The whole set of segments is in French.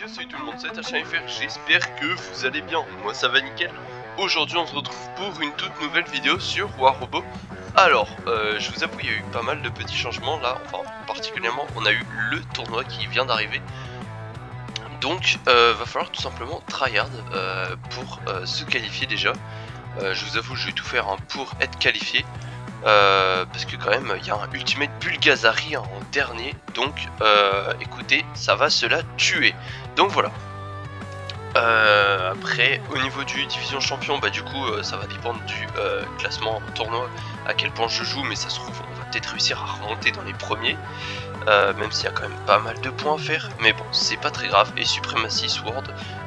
Yo, salut tout le monde, c'est HFR, j'espère que vous allez bien, moi ça va nickel. Aujourd'hui on se retrouve pour une toute nouvelle vidéo sur War Robot. Alors, je vous avoue, il y a eu pas mal de petits changements là, enfin particulièrement on a eu le tournoi qui vient d'arriver. Donc va falloir tout simplement tryhard pour se qualifier déjà. Je vous avoue, je vais tout faire pour être qualifié. Parce que quand même il y a un Ultimate Bulgasari en dernier, donc écoutez, ça va se la tuer. Donc voilà. Après au niveau du division champion, bah du coup ça va dépendre du classement en tournoi, à quel point je joue, mais ça se trouve on va peut-être réussir à remonter dans les premiers, même s'il y a quand même pas mal de points à faire, mais bon c'est pas très grave. Et Supremacy Sword,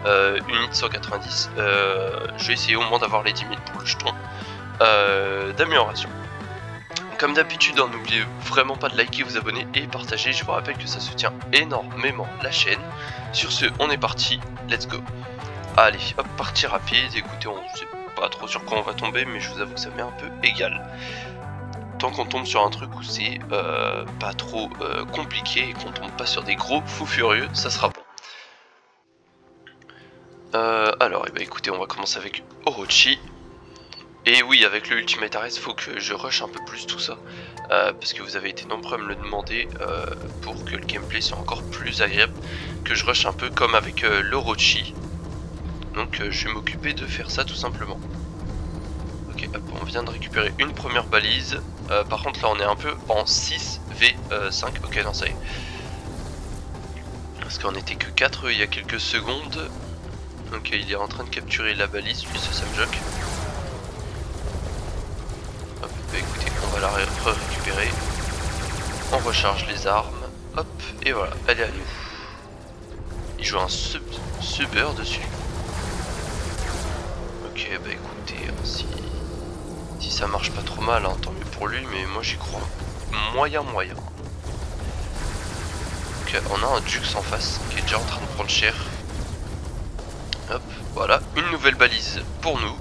Unit 190, je vais essayer au moins d'avoir les 10 000 pour le jeton d'amélioration. Comme d'habitude, n'oubliez vraiment pas de liker, vous abonner et partager. Je vous rappelle que ça soutient énormément la chaîne. Sur ce, on est parti, let's go. Allez, hop, partie rapide. Écoutez, on sait pas trop sur quoi on va tomber, mais je vous avoue que ça m'est un peu égal. Tant qu'on tombe sur un truc où c'est pas trop compliqué et qu'on tombe pas sur des gros fous furieux, ça sera bon. Alors, eh ben, écoutez, on va commencer avec Orochi. Et oui, avec le Ultimate Arrest, faut que je rush un peu plus tout ça, parce que vous avez été nombreux à me le demander, pour que le gameplay soit encore plus agréable, que je rush un peu comme avec l'Orochi. Donc je vais m'occuper de faire ça tout simplement. Ok, hop, on vient de récupérer une première balise. Par contre là on est un peu en 6v5, ok non ça y est. Parce qu'on était que 4 il y a quelques secondes. Donc il est en train de capturer la balise, lui ça me joque. Bah écoutez, on va la récupérer. On recharge les armes. Hop, et voilà, elle est à nous. Il joue un subber dessus. Ok, bah écoutez, si ça marche pas trop mal, hein, tant mieux pour lui, mais moi j'y crois. Moyen. Ok, on a un Dux en face qui est déjà en train de prendre cher. Hop, voilà, une nouvelle balise pour nous.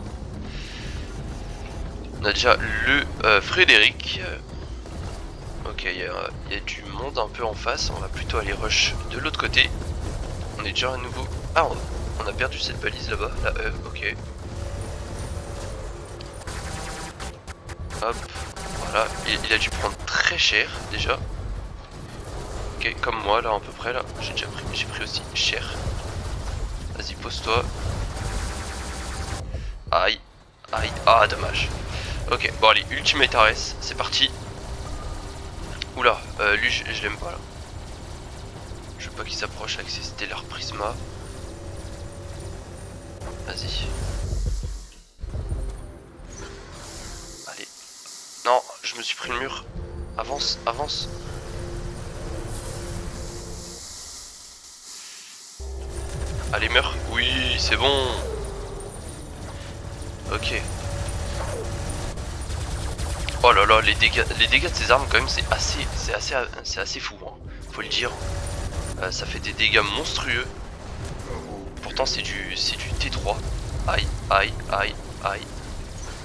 On a déjà le Frédéric. Ok, il y a du monde un peu en face. On va plutôt aller rush de l'autre côté. On est déjà à nouveau. Ah, on a perdu cette balise là-bas. La E, ok. Hop, voilà. Il a dû prendre très cher déjà. Ok, comme moi là à peu près là. J'ai pris aussi cher. Vas-y, pose-toi. Aïe, ah dommage. Ok, bon allez, Ultimate Arrest, c'est parti. Oula, lui je l'aime pas là. Je veux pas qu'il s'approche avec ses Stellar Prisma. Vas-y. Allez. Non, je me suis pris le mur. Avance. Allez, meurs. Oui, c'est bon. Ok. Oh là là, les dégâts de ces armes quand même c'est assez fou, hein, faut le dire. Ça fait des dégâts monstrueux. Pourtant c'est du T3. Aïe.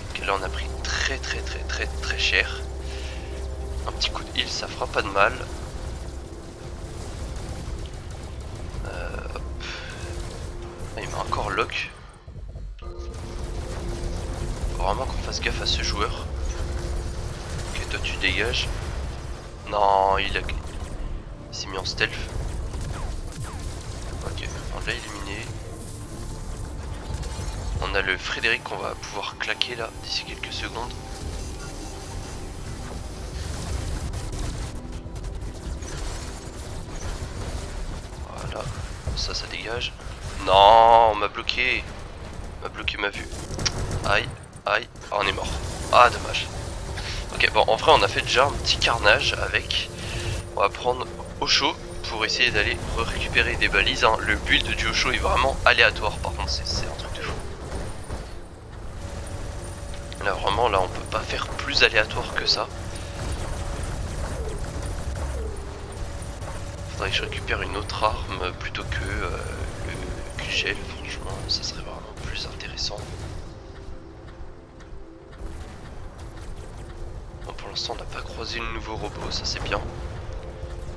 Ok, là on a pris très cher. Un petit coup de heal, ça fera pas de mal. Hop. Ah, il m'a encore lock. Faut vraiment qu'on fasse gaffe à ce joueur. Toi tu dégages. Non, il s'est mis en stealth. Ok, on l'a éliminé. On a le Frédéric qu'on va pouvoir claquer là d'ici quelques secondes. Voilà, ça dégage. Non, on m'a bloqué. On m'a bloqué ma vue. Aïe. Ah, on est mort. Ah dommage. Ok, bon en vrai on a fait déjà un petit carnage avec. On va prendre Osho pour essayer d'aller récupérer des balises, hein. Le build du Osho est vraiment aléatoire, par contre c'est un truc de fou. Là vraiment là on peut pas faire plus aléatoire que ça. Faudrait que je récupère une autre arme plutôt que le QGL, franchement ça serait vraiment plus intéressant. Pour l'instant on n'a pas croisé le nouveau robot, ça c'est bien.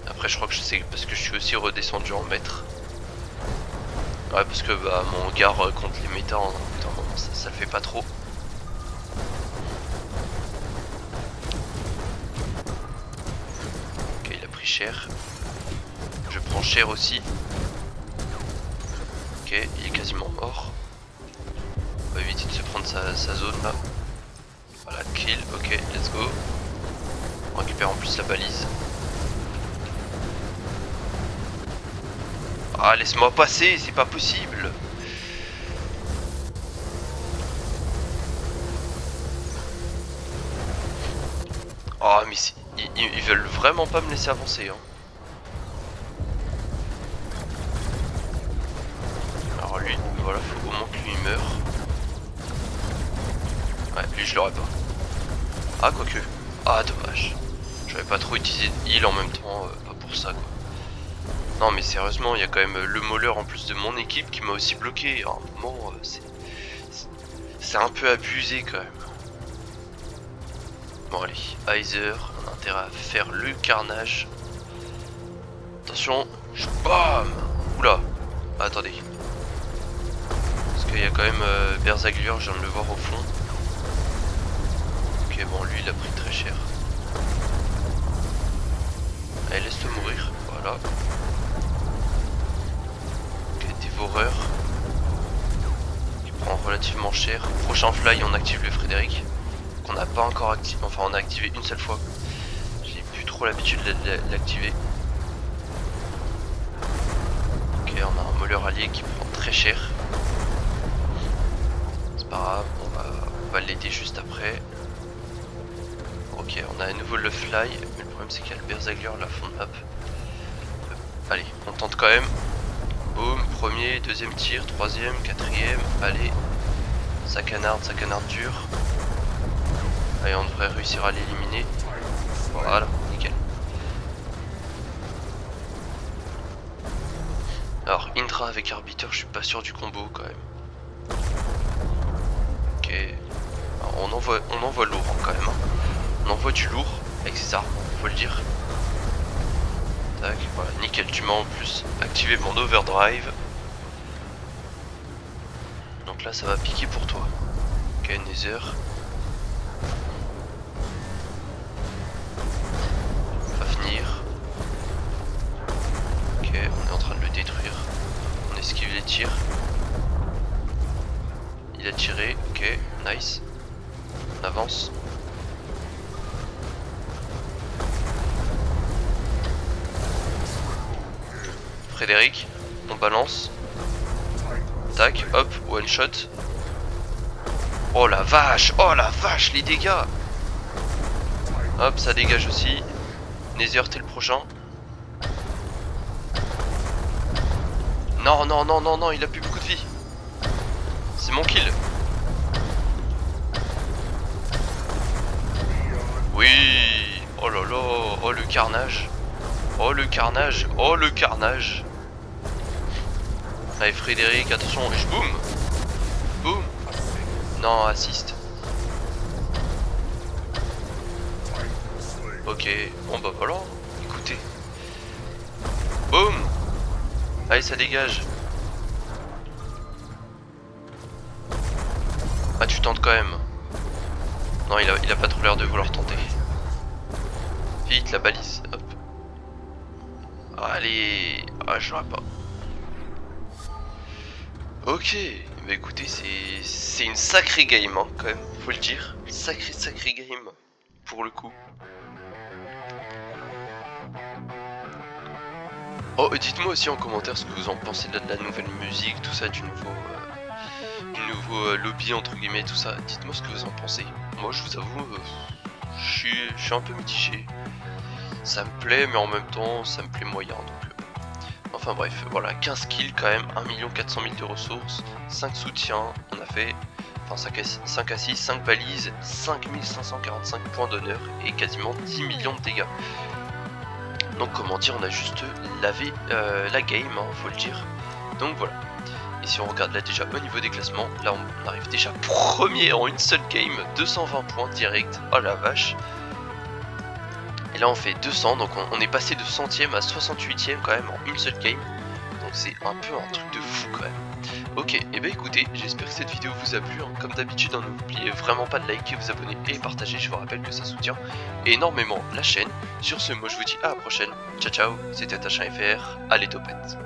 Après je crois que c'est parce que je suis aussi redescendu en maître. Ouais, parce que bah, mon regard contre les méta en bout d'un moment, ça le fait pas trop. Ok, il a pris cher. Je prends cher aussi. Ok, il est quasiment mort. On va éviter de se prendre sa zone là. Voilà, kill, ok, let's go. On récupère en plus la balise. Ah, laisse-moi passer, c'est pas possible. Oh, mais ils veulent vraiment pas me laisser avancer, hein. Alors lui, voilà, faut au moins que lui meure. Ouais, lui je l'aurais pas. Ah, quoique. Ah, dommage. J'avais pas trop utilisé de heal en même temps, pas pour ça quoi. Non mais sérieusement, il y a quand même le Mauler en plus de mon équipe qui m'a aussi bloqué. À un moment, c'est un peu abusé quand même. Bon allez, Heiser, on a intérêt à faire le carnage. Attention, bam. Oula, ah, attendez. Parce qu'il y a quand même Berzaglier, je viens de le voir au fond. Ok, bon lui il a pris très cher. Allez, laisse-le mourir, voilà. Ok, dévoreur. Il prend relativement cher. Prochain fly, on active le Frédéric. Qu'on n'a pas encore activé, enfin on a activé une seule fois. J'ai plus trop l'habitude de l'activer. Ok, on a un Mauler allié qui prend très cher. C'est pas grave, on va l'aider juste après. Ok, on a à nouveau le fly, mais le problème c'est qu'il y a le Berzaglier la fond de map. Allez, on tente quand même. Boum, premier, deuxième tir, troisième, quatrième, allez. Ça canarde dur. Allez, on devrait réussir à l'éliminer. Voilà, nickel. Alors, Indra avec Arbiter, je suis pas sûr du combo quand même. Ok. Alors, on envoie lourd hein, quand même. Hein. On envoie du lourd avec ses armes, faut le dire. Tac, voilà, nickel, tu m'as en plus activé mon overdrive. Donc là, ça va piquer pour toi. Ok, Nether. Va venir. Ok, on est en train de le détruire. On esquive les tirs. Il a tiré, ok, nice. On avance. Frédéric, on balance. Tac, hop, one shot. Oh la vache, les dégâts. Hop, ça dégage aussi. Nether, t'es le prochain. Non, non, non, non, non, il a plus beaucoup de vie. C'est mon kill. Oui. Oh là là, oh le carnage. Oh le carnage, oh le carnage. Allez Frédéric, attention, je boum. Boum. Non, assist. Ok, bon bah voilà, écoutez. Boum. Allez, ça dégage. Ah, tu tentes quand même. Non, il a pas trop l'air de vouloir tenter. Vite, la balise, hop. Allez. Ah, j'aurais pas. Ok, bah écoutez, c'est une sacrée game hein, quand même, faut le dire. Sacré game, pour le coup. Oh, dites-moi aussi en commentaire ce que vous en pensez de la nouvelle musique, tout ça, du nouveau lobby entre guillemets, tout ça. Dites-moi ce que vous en pensez. Moi, je vous avoue, je suis un peu mitigé. Ça me plaît, mais en même temps, ça me plaît moyen. Donc, enfin bref, voilà, 15 kills quand même, 1 400 000 de ressources, 5 soutiens, on a fait, enfin 5 assists, 5 balises, 5545 points d'honneur et quasiment 10 millions de dégâts. Donc comment dire, on a juste lavé la game, hein, faut le dire. Donc voilà. Et si on regarde là déjà au niveau des classements, là on arrive déjà premier en une seule game, 220 points direct, oh la vache. Et là on fait 200, donc on est passé de 100ème à 68ème quand même en une seule game. donc c'est un peu un truc de fou quand même. Ok, et bah écoutez, j'espère que cette vidéo vous a plu, hein. Comme d'habitude, n'oubliez vraiment pas de liker, vous abonner et partager, je vous rappelle que ça soutient énormément la chaîne. Sur ce, moi je vous dis à la prochaine, ciao ciao, c'était Attachin FR, allez topette.